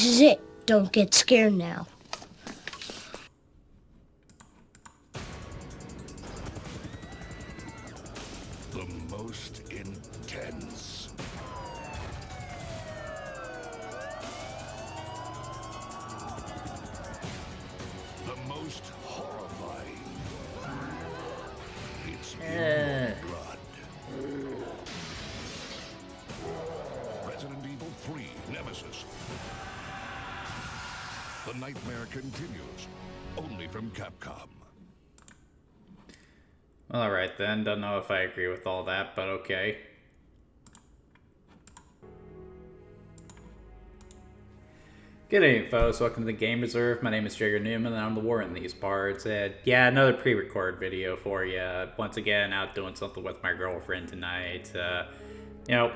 This is it. Don't get scared now. The most intense. The most horrifying. It's in your blood. Resident Evil 3 Nemesis. The nightmare continues, only from Capcom. Alright then, don't know if I agree with all that, but okay. Good evening, folks. Welcome to the Game Reserve. My name is Jagger Newman, and I'm the War in these parts. And yeah, another pre-recorded video for you. Once again, out doing something with my girlfriend tonight. You know,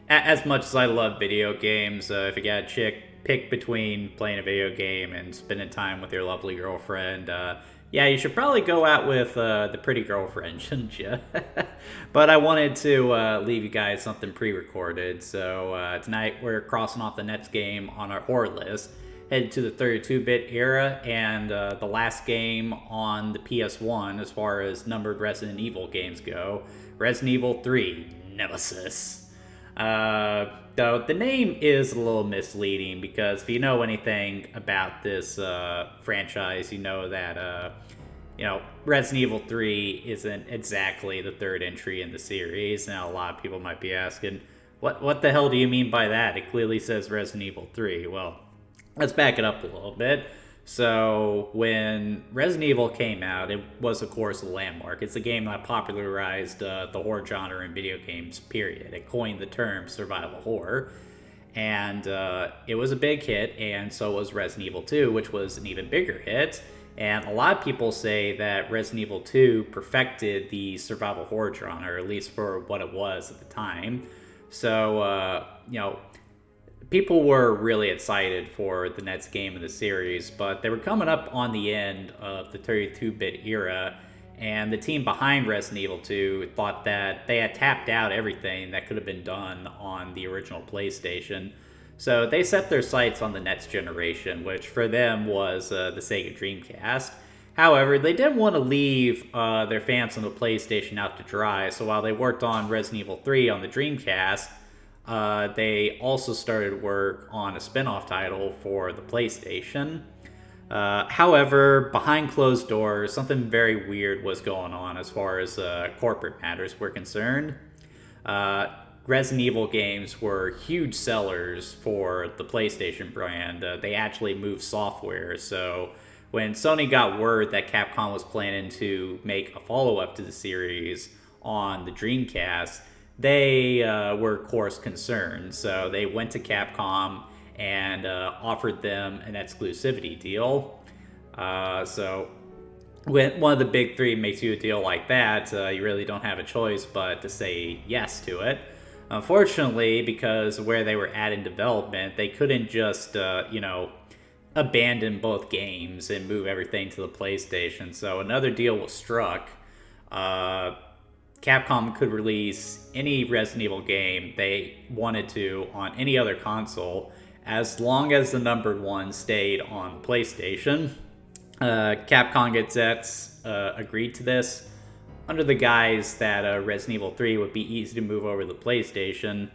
as much as I love video games, if you got a chick, pick between playing a video game and spending time with your lovely girlfriend. Yeah, you should probably go out with the pretty girlfriend, shouldn't you? But I wanted to leave you guys something pre-recorded. So tonight we're crossing off the next game on our horror list, headed to the 32-bit era, and the last game on the PS1 as far as numbered Resident Evil games go, Resident Evil 3 Nemesis. Though the name is a little misleading, because if you know anything about this franchise, you know that Resident Evil 3 isn't exactly the third entry in the series. Now a lot of people might be asking, what the hell do you mean by that? It clearly says Resident Evil 3. Well, let's back it up a little bit. So when Resident Evil came out, it was, of course, a landmark. It's a game that popularized the horror genre in video games, period. It coined the term survival horror. And it was a big hit, and so was Resident Evil 2, which was an even bigger hit. And a lot of people say that Resident Evil 2 perfected the survival horror genre, or at least for what it was at the time. So, people were really excited for the next game in the series, but they were coming up on the end of the 32-bit era, and the team behind Resident Evil 2 thought that they had tapped out everything that could have been done on the original PlayStation. So they set their sights on the next generation, which for them was the Sega Dreamcast. However, they didn't want to leave their fans on the PlayStation out to dry, so while they worked on Resident Evil 3 on the Dreamcast, they also started work on a spin-off title for the PlayStation. However, behind closed doors, something very weird was going on as far as corporate matters were concerned. Resident Evil games were huge sellers for the PlayStation brand. They actually moved software, so when Sony got word that Capcom was planning to make a follow-up to the series on the Dreamcast, they were, of course, concerned. So they went to Capcom and offered them an exclusivity deal. So when one of the big three makes you a deal like that, you really don't have a choice but to say yes to it. Unfortunately, because of where they were at in development, they couldn't just, abandon both games and move everything to the PlayStation. So another deal was struck. Capcom could release any Resident Evil game they wanted to on any other console, as long as the numbered one stayed on PlayStation. Capcom execs agreed to this, under the guise that Resident Evil 3 would be easy to move over to the PlayStation,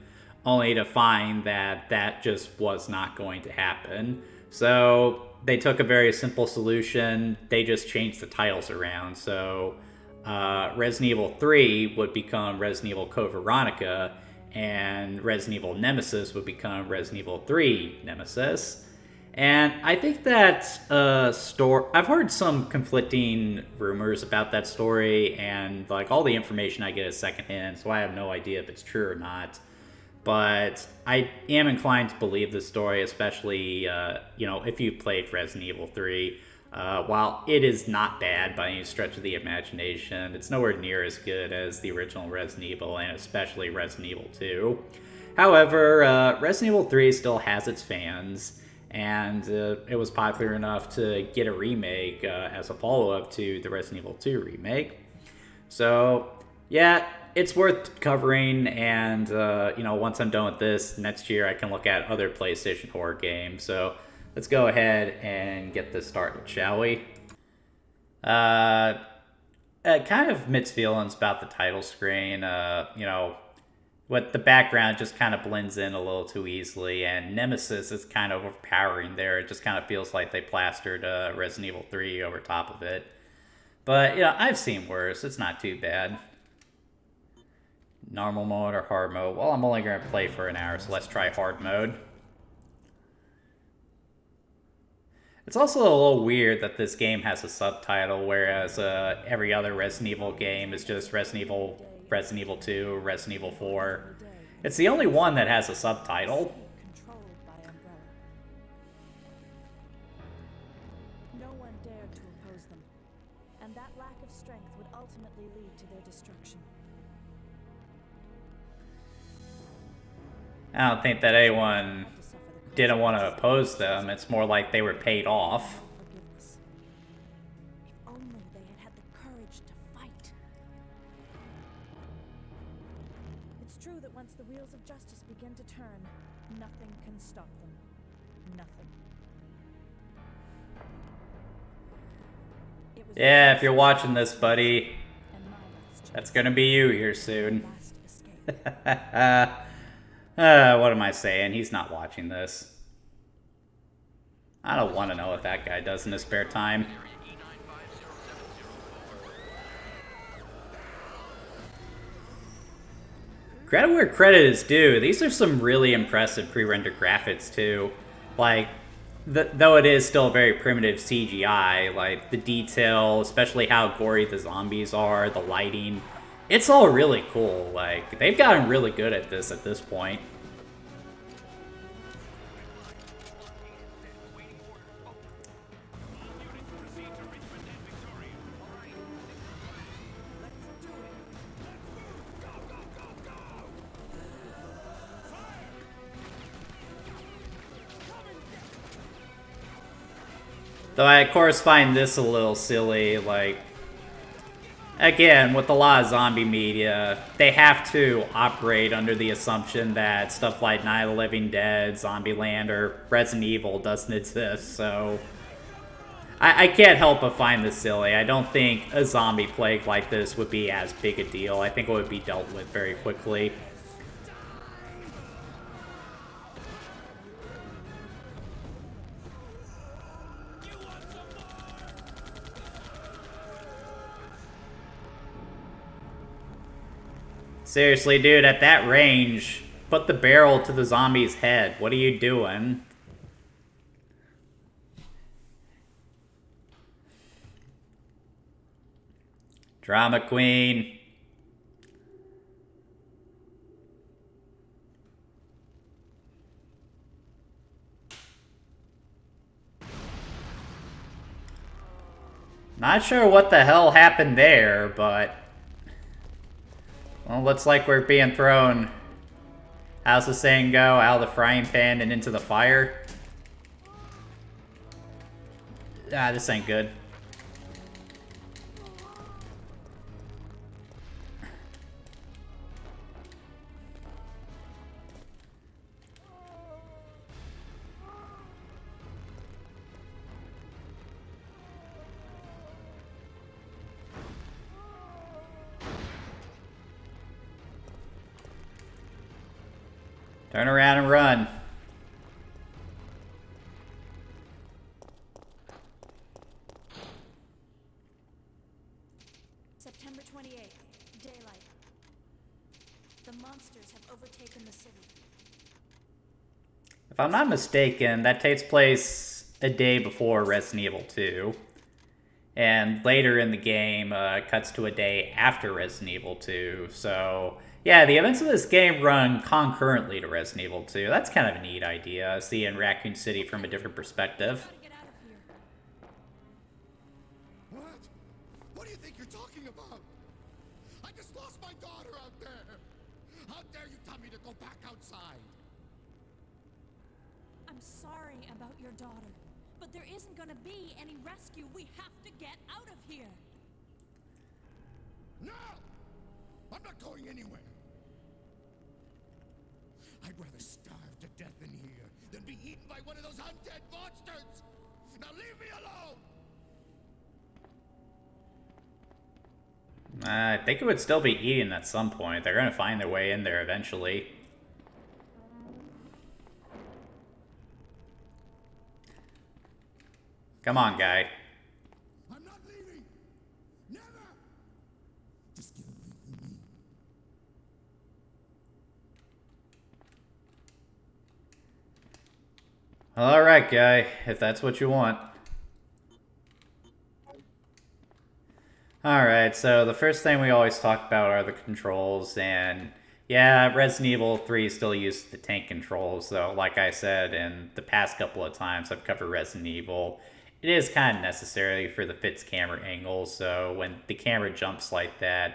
only to find that that just was not going to happen. So they took a very simple solution. They just changed the titles around. So Resident Evil 3 would become Resident Evil Code Veronica, and Resident Evil Nemesis would become Resident Evil 3 Nemesis. And I think that I've heard some conflicting rumors about that story, and like all the information I get is secondhand, so I have no idea if it's true or not. But I am inclined to believe the story, especially if you've played Resident Evil 3. While it is not bad by any stretch of the imagination, it's nowhere near as good as the original Resident Evil, and especially Resident Evil 2. However, Resident Evil 3 still has its fans, and it was popular enough to get a remake as a follow-up to the Resident Evil 2 remake. So, yeah, it's worth covering, and you know, once I'm done with this next year, I can look at other PlayStation horror games. So let's go ahead and get this started, shall we? Kind of mixed feelings about the title screen. You know, what the background just kind of blends in a little too easily, and Nemesis is kind of overpowering there. It just kind of feels like they plastered Resident Evil 3 over top of it. But, you know, I've seen worse. It's not too bad. Normal mode or hard mode? Well, I'm only going to play for an hour, so let's try hard mode. It's also a little weird that this game has a subtitle, whereas every other Resident Evil game is just Resident Evil 2, Resident Evil 4. It's the only one that has a subtitle. No one dared to oppose them, and that lack of strength would ultimately lead to their destruction. I don't think that anyone didn't want to oppose them. It's more like they were paid off. Forgiveness. If only they had had the courage to fight. It's true that once the wheels of justice begin to turn, nothing can stop them. Nothing. It was Yeah, if you're watching this, buddy, and my last chance. that's gonna be you here soon. Last escape. What am I saying? He's not watching this. I don't want to know what that guy does in his spare time. Credit where credit is due. These are some really impressive pre-rendered graphics, too. Like, though it is still very primitive CGI, like, the detail, especially how gory the zombies are, the lighting, it's all really cool. Like, they've gotten really good at this point. Though I, of course, find this a little silly, like, again, with a lot of zombie media, they have to operate under the assumption that stuff like Night of the Living Dead, Zombieland, or Resident Evil doesn't exist, so I can't help but find this silly. I don't think a zombie plague like this would be as big a deal. I think it would be dealt with very quickly. Seriously, dude, at that range, put the barrel to the zombie's head. What are you doing? Drama queen. Not sure what the hell happened there, but... well, looks like we're being thrown, how's the saying go, out of the frying pan and into the fire. Ah, this ain't good. Turn around and run. September 28th, daylight. The monsters have overtaken the city. If I'm not mistaken, that takes place a day before Resident Evil 2. And later in the game, cuts to a day after Resident Evil 2. So, yeah, the events of this game run concurrently to Resident Evil 2. That's kind of a neat idea, seeing Raccoon City from a different perspective. Get out of here. What? What do you think you're talking about? I just lost my daughter out there. How dare you tell me to go back outside? I'm sorry about your daughter, but there isn't gonna be any rescue. We have to get out of here. No! I'm not going anywhere. I'd rather starve to death in here than be eaten by one of those undead monsters. Now leave me alone. I think it would still be eaten at some point. They're going to find their way in there eventually. Come on, guy. I'm not leaving. Never. Just get away from me. Alright, guy, if that's what you want. Alright, so the first thing we always talk about are the controls, and yeah, Resident Evil 3 still uses the tank controls, so like I said in the past couple of times I've covered Resident Evil, it is kind of necessary for the fixed camera angle, so when the camera jumps like that,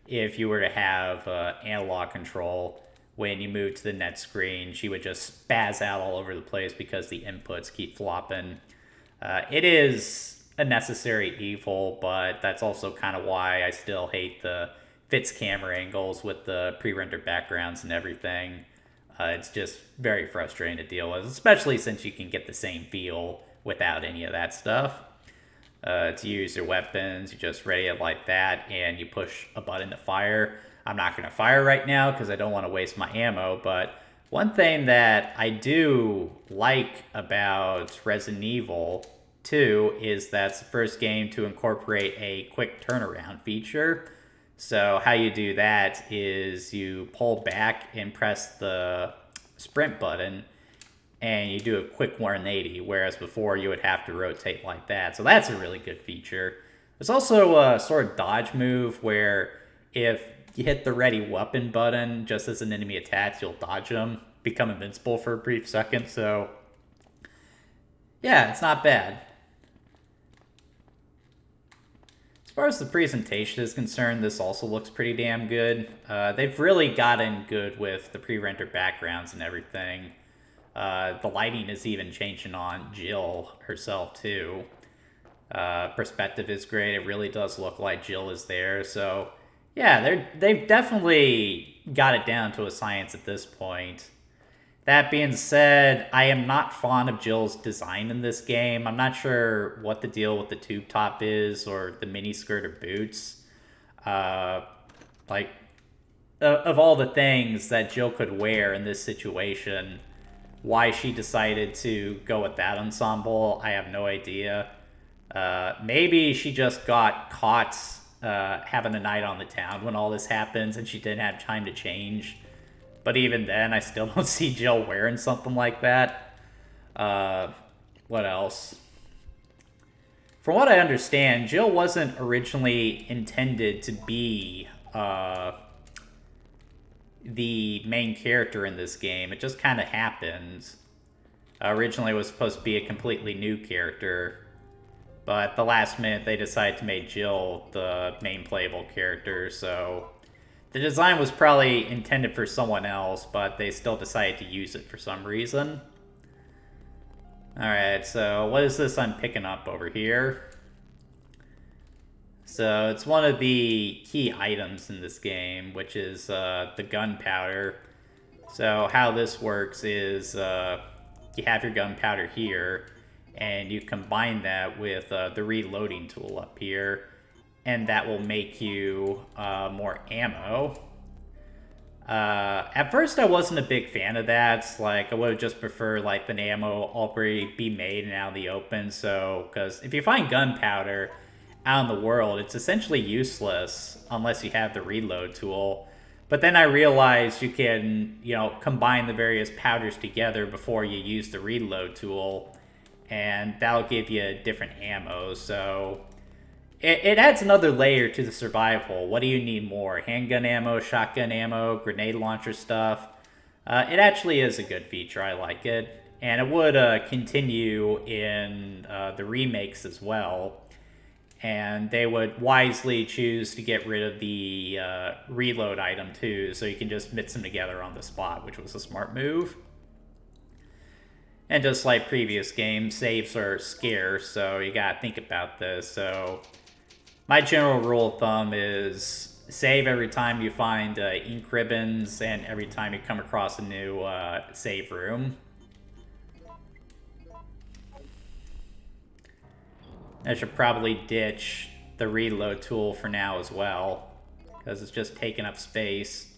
if you were to have analog control, when you move to the net screen, she would just spaz out all over the place because the inputs keep flopping. It is a necessary evil, but that's also kind of why I still hate the fixed camera angles with the pre-rendered backgrounds and everything. It's just very frustrating to deal with, especially since you can get the same feel without any of that stuff. To use your weapons, you just ready it like that, and you push a button to fire. I'm not going to fire right now because I don't want to waste my ammo, but one thing that I do like about Resident Evil 2 is that's the first game to incorporate a quick turnaround feature. So how you do that is you pull back and press the sprint button, and you do a quick 180, whereas before you would have to rotate like that. So that's a really good feature. There's also a sort of dodge move where if you hit the ready weapon button just as an enemy attacks, you'll dodge them, become invincible for a brief second. So yeah, it's not bad. As far as the presentation is concerned, this also looks pretty damn good. They've really gotten good with the pre-rendered backgrounds and everything. The lighting is even changing on Jill herself too. Perspective is great. It really does look like Jill is there. So yeah, they've definitely got it down to a science at this point. That being said, I am not fond of Jill's design in this game. I'm not sure what the deal with the tube top is or the mini skirt or boots. Like, of all the things that Jill could wear in this situation, why she decided to go with that ensemble, I have no idea. Maybe she just got caught having a night on the town when all this happens and she didn't have time to change. But even then, I still don't see Jill wearing something like that. What else? From what I understand, Jill wasn't originally intended to be the main character in this game. It just kind of happened. Originally, it was supposed to be a completely new character. But at the last minute, they decided to make Jill the main playable character, so the design was probably intended for someone else, but they still decided to use it for some reason. Alright, so what is this I'm picking up over here? So it's one of the key items in this game, which is the gunpowder. So how this works is you have your gunpowder here, and you combine that with the reloading tool up here, and that will make you more ammo. At first I wasn't a big fan of that. Like, I would have just preferred like the ammo already be made and out in the open. So, because if you find gunpowder out in the world, it's essentially useless unless you have the reload tool. But then I realized you can, you know, combine the various powders together before you use the reload tool, and that'll give you different ammo. So it adds another layer to the survival. What do you need more? Handgun ammo, shotgun ammo, grenade launcher stuff? It actually is a good feature. I like it. And it would continue in the remakes as well. And they would wisely choose to get rid of the reload item too, so you can just mix them together on the spot, which was a smart move. And just like previous games, saves are scarce, so you gotta think about this. So my general rule of thumb is save every time you find ink ribbons and every time you come across a new save room. I should probably ditch the reload tool for now as well, because it's just taking up space.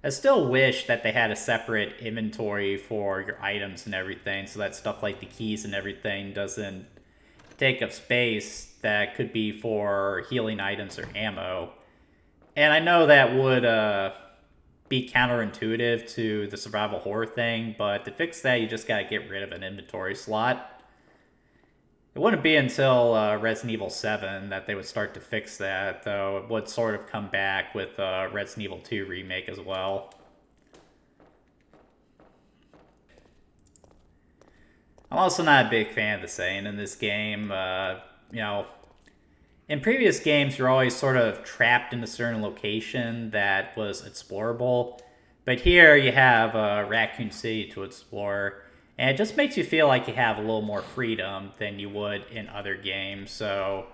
I still wish that they had a separate inventory for your items and everything, so that stuff like the keys and everything doesn't take up space that could be for healing items or ammo. And I know that would be counterintuitive to the survival horror thing, but to fix that, you just gotta get rid of an inventory slot. It wouldn't be until Resident Evil 7 that they would start to fix that, though it would sort of come back with Resident Evil 2 Remake as well. I'm also not a big fan of the saying in this game. You know, in previous games, you're always sort of trapped in a certain location that was explorable. But here you have Raccoon City to explore. And it just makes you feel like you have a little more freedom than you would in other games, so...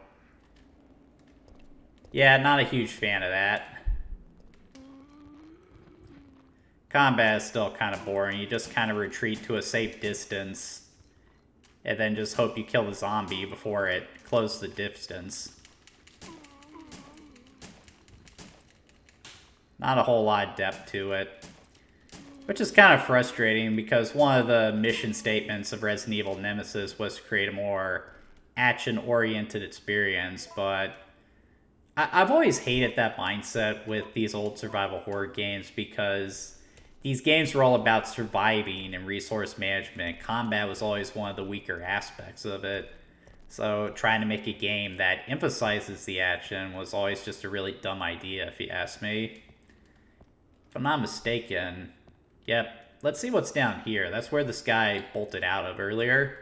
yeah, not a huge fan of that. Combat is still kind of boring. You just kind of retreat to a safe distance, and then just hope you kill the zombie before it closes the distance. Not a whole lot of depth to it. Which is kind of frustrating because one of the mission statements of Resident Evil Nemesis was to create a more action-oriented experience, but I've always hated that mindset with these old survival horror games because these games were all about surviving and resource management. Combat was always one of the weaker aspects of it. So trying to make a game that emphasizes the action was always just a really dumb idea, if you ask me. If I'm not mistaken... yep, let's see what's down here. That's where this guy bolted out of earlier.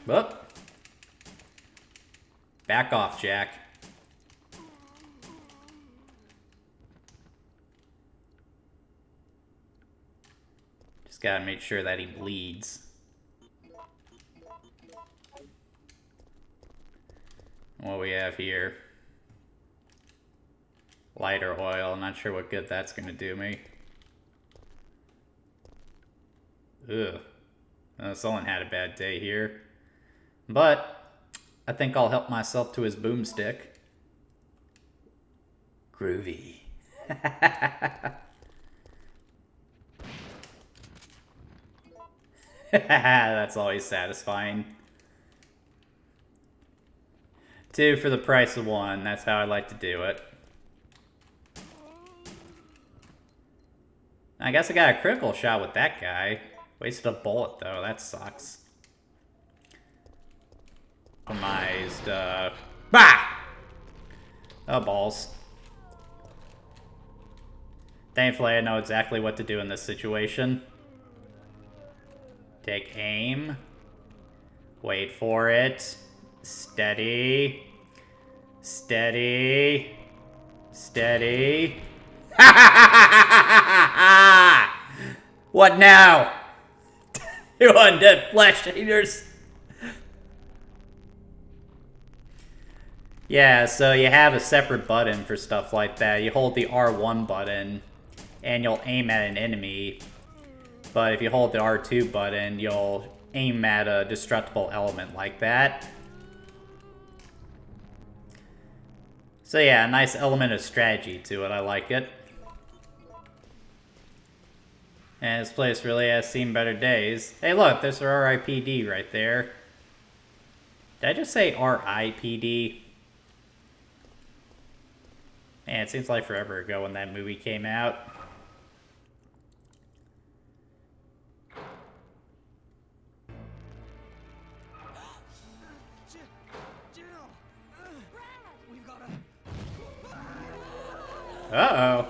Whoop. Back off, Jack. Just gotta make sure that he bleeds. What we have here. Lighter oil. I'm not sure what good that's going to do me. Ugh. Someone had a bad day here. But I think I'll help myself to his boomstick. Groovy. That's always satisfying. 2 for the price of 1. That's how I like to do it. I guess I got a critical shot with that guy. Wasted a bullet, though. That sucks. Compromised, bah! Oh, balls. Thankfully, I know exactly what to do in this situation. Take aim. Wait for it. Steady. Steady. Steady. What now? You undead flesh eaters. Yeah, so you have a separate button for stuff like that. You hold the R1 button and you'll aim at an enemy. But if you hold the R2 button, you'll aim at a destructible element like that. So yeah, a nice element of strategy to it. I like it. And this place really has seen better days. Hey look, there's our RIPD right there. Did I just say RIPD? Man, it seems like forever ago when that movie came out. Uh-oh.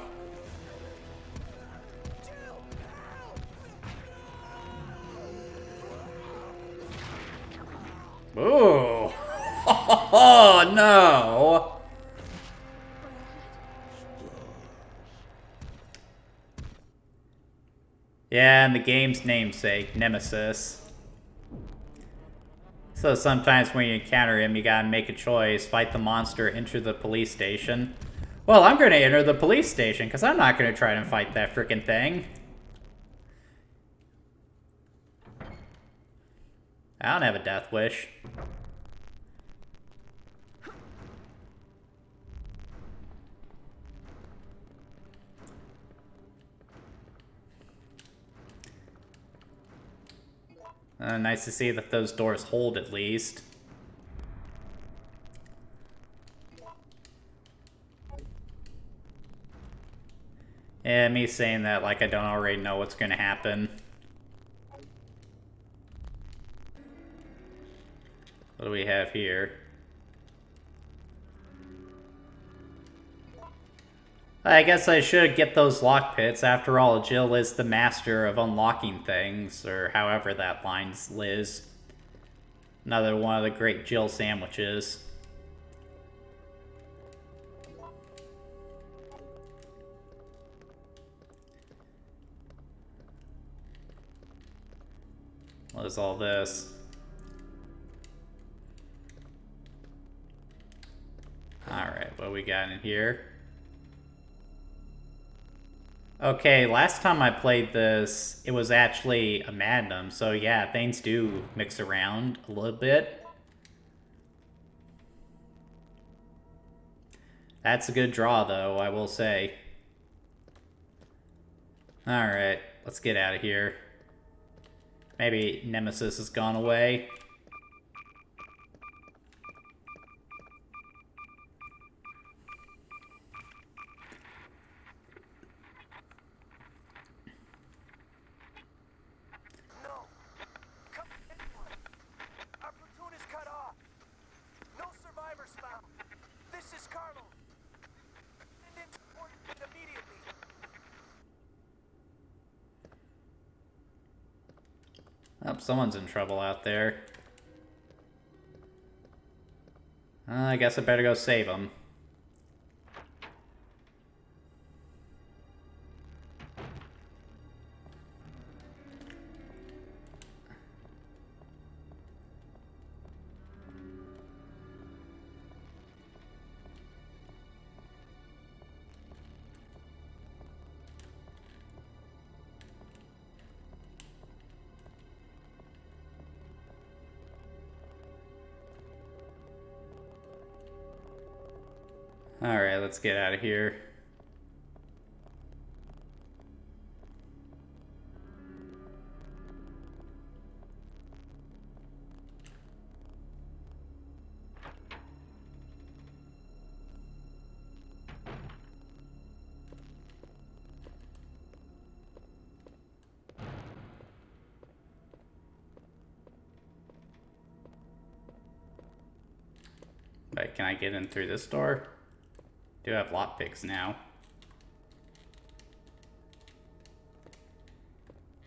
Ooh. Oh, no. Yeah, and the game's namesake, Nemesis. So sometimes when you encounter him, you gotta make a choice. Fight the monster, enter the police station. Well, I'm gonna enter the police station, because I'm not gonna try to fight that frickin' thing. I don't have a death wish. Nice to see that those doors hold at least. Yeah, me saying that like I don't already know what's gonna happen. What do we have here? I guess I should get those lockpicks. After all, Jill is the master of unlocking things, or however that line is. Another one of the great Jill sandwiches. What is all this? Alright, what we got in here? Okay, last time I played this, it was actually a Magnum, so yeah, things do mix around a little bit. That's a good draw, though, I will say. Alright, let's get out of here. Maybe Nemesis has gone away. Oh, someone's in trouble out there. I guess I better go save him. Alright, let's get out of here. Wait, can I get in through this door? Do have lockpicks now.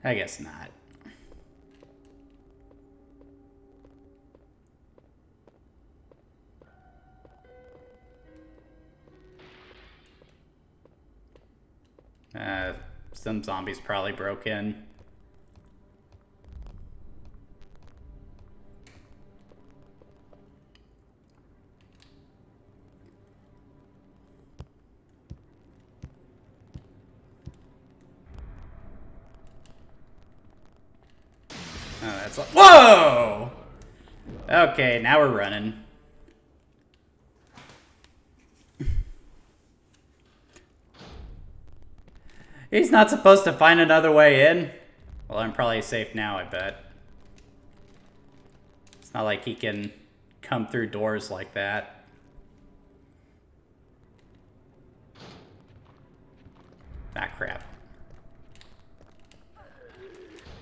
I guess not. Some zombies probably broke in. Oh, that's like, whoa! Okay, now we're running. He's not supposed to find another way in? Well, I'm probably safe now, I bet. It's not like he can come through doors like that. Ah, crap.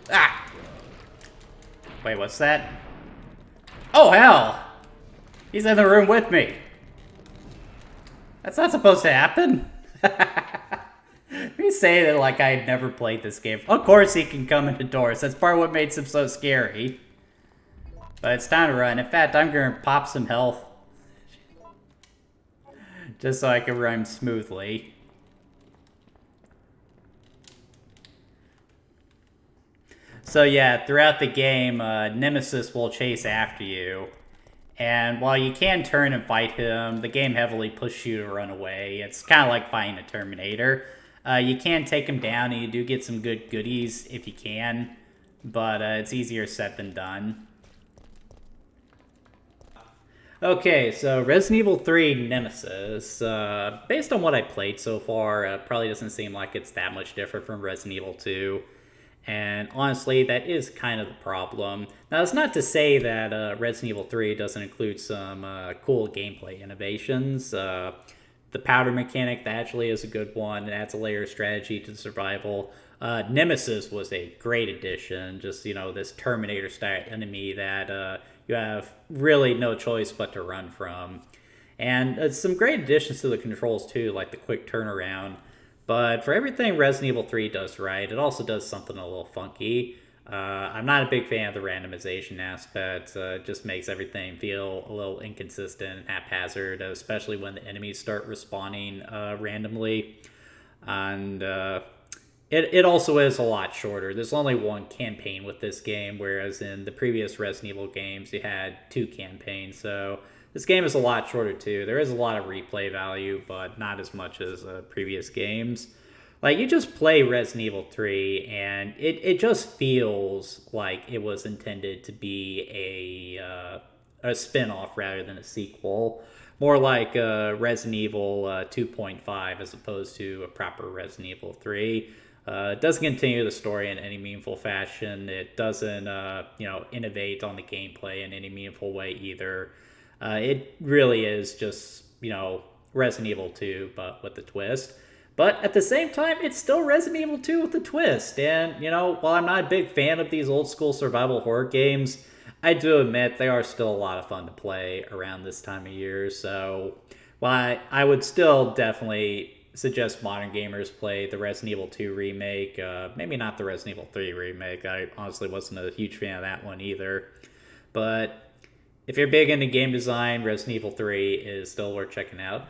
Ah! Wait, what's that? Oh, hell! He's in the room with me. That's not supposed to happen. Me saying it like I had never played this game. Of course he can come into doors. That's part of what makes him so scary. But it's time to run. In fact, I'm going to pop some health. Just so I can run smoothly. So yeah, throughout the game, Nemesis will chase after you. And while you can turn and fight him, the game heavily pushes you to run away. It's kind of like fighting a Terminator. You can take him down, and you do get some good goodies if you can, but it's easier said than done. Okay, so Resident Evil 3 Nemesis. Based on what I played so far, probably doesn't seem like it's that much different from Resident Evil 2. And honestly, that is kind of the problem. Now, it's not to say that Resident Evil 3 doesn't include some cool gameplay innovations. The powder mechanic, that actually is a good one. It adds a layer of strategy to the survival. Nemesis was a great addition. Just, this Terminator-style enemy that you have really no choice but to run from. And some great additions to the controls, too, like the quick turnaround. But for everything Resident Evil 3 does right, it also does something a little funky. I'm not a big fan of the randomization aspect. It just makes everything feel a little inconsistent and haphazard, especially when the enemies start respawning randomly. And it also is a lot shorter. There's only one campaign with this game, whereas in the previous Resident Evil games, you had 2 campaigns. So this game is a lot shorter too. There is a lot of replay value, but not as much as previous games. Like, you just play Resident Evil 3, and it just feels like it was intended to be a spin-off rather than a sequel. More like Resident Evil 2.5 as opposed to a proper Resident Evil 3. It doesn't continue the story in any meaningful fashion. It doesn't, innovate on the gameplay in any meaningful way either. It really is just, Resident Evil 2, but with a twist. But at the same time, it's still Resident Evil 2 with a twist. And, while I'm not a big fan of these old school survival horror games, I do admit they are still a lot of fun to play around this time of year. So while I would still definitely suggest modern gamers play the Resident Evil 2 remake, maybe not the Resident Evil 3 remake. I honestly wasn't a huge fan of that one either. But if you're big into game design, Resident Evil 3 is still worth checking out.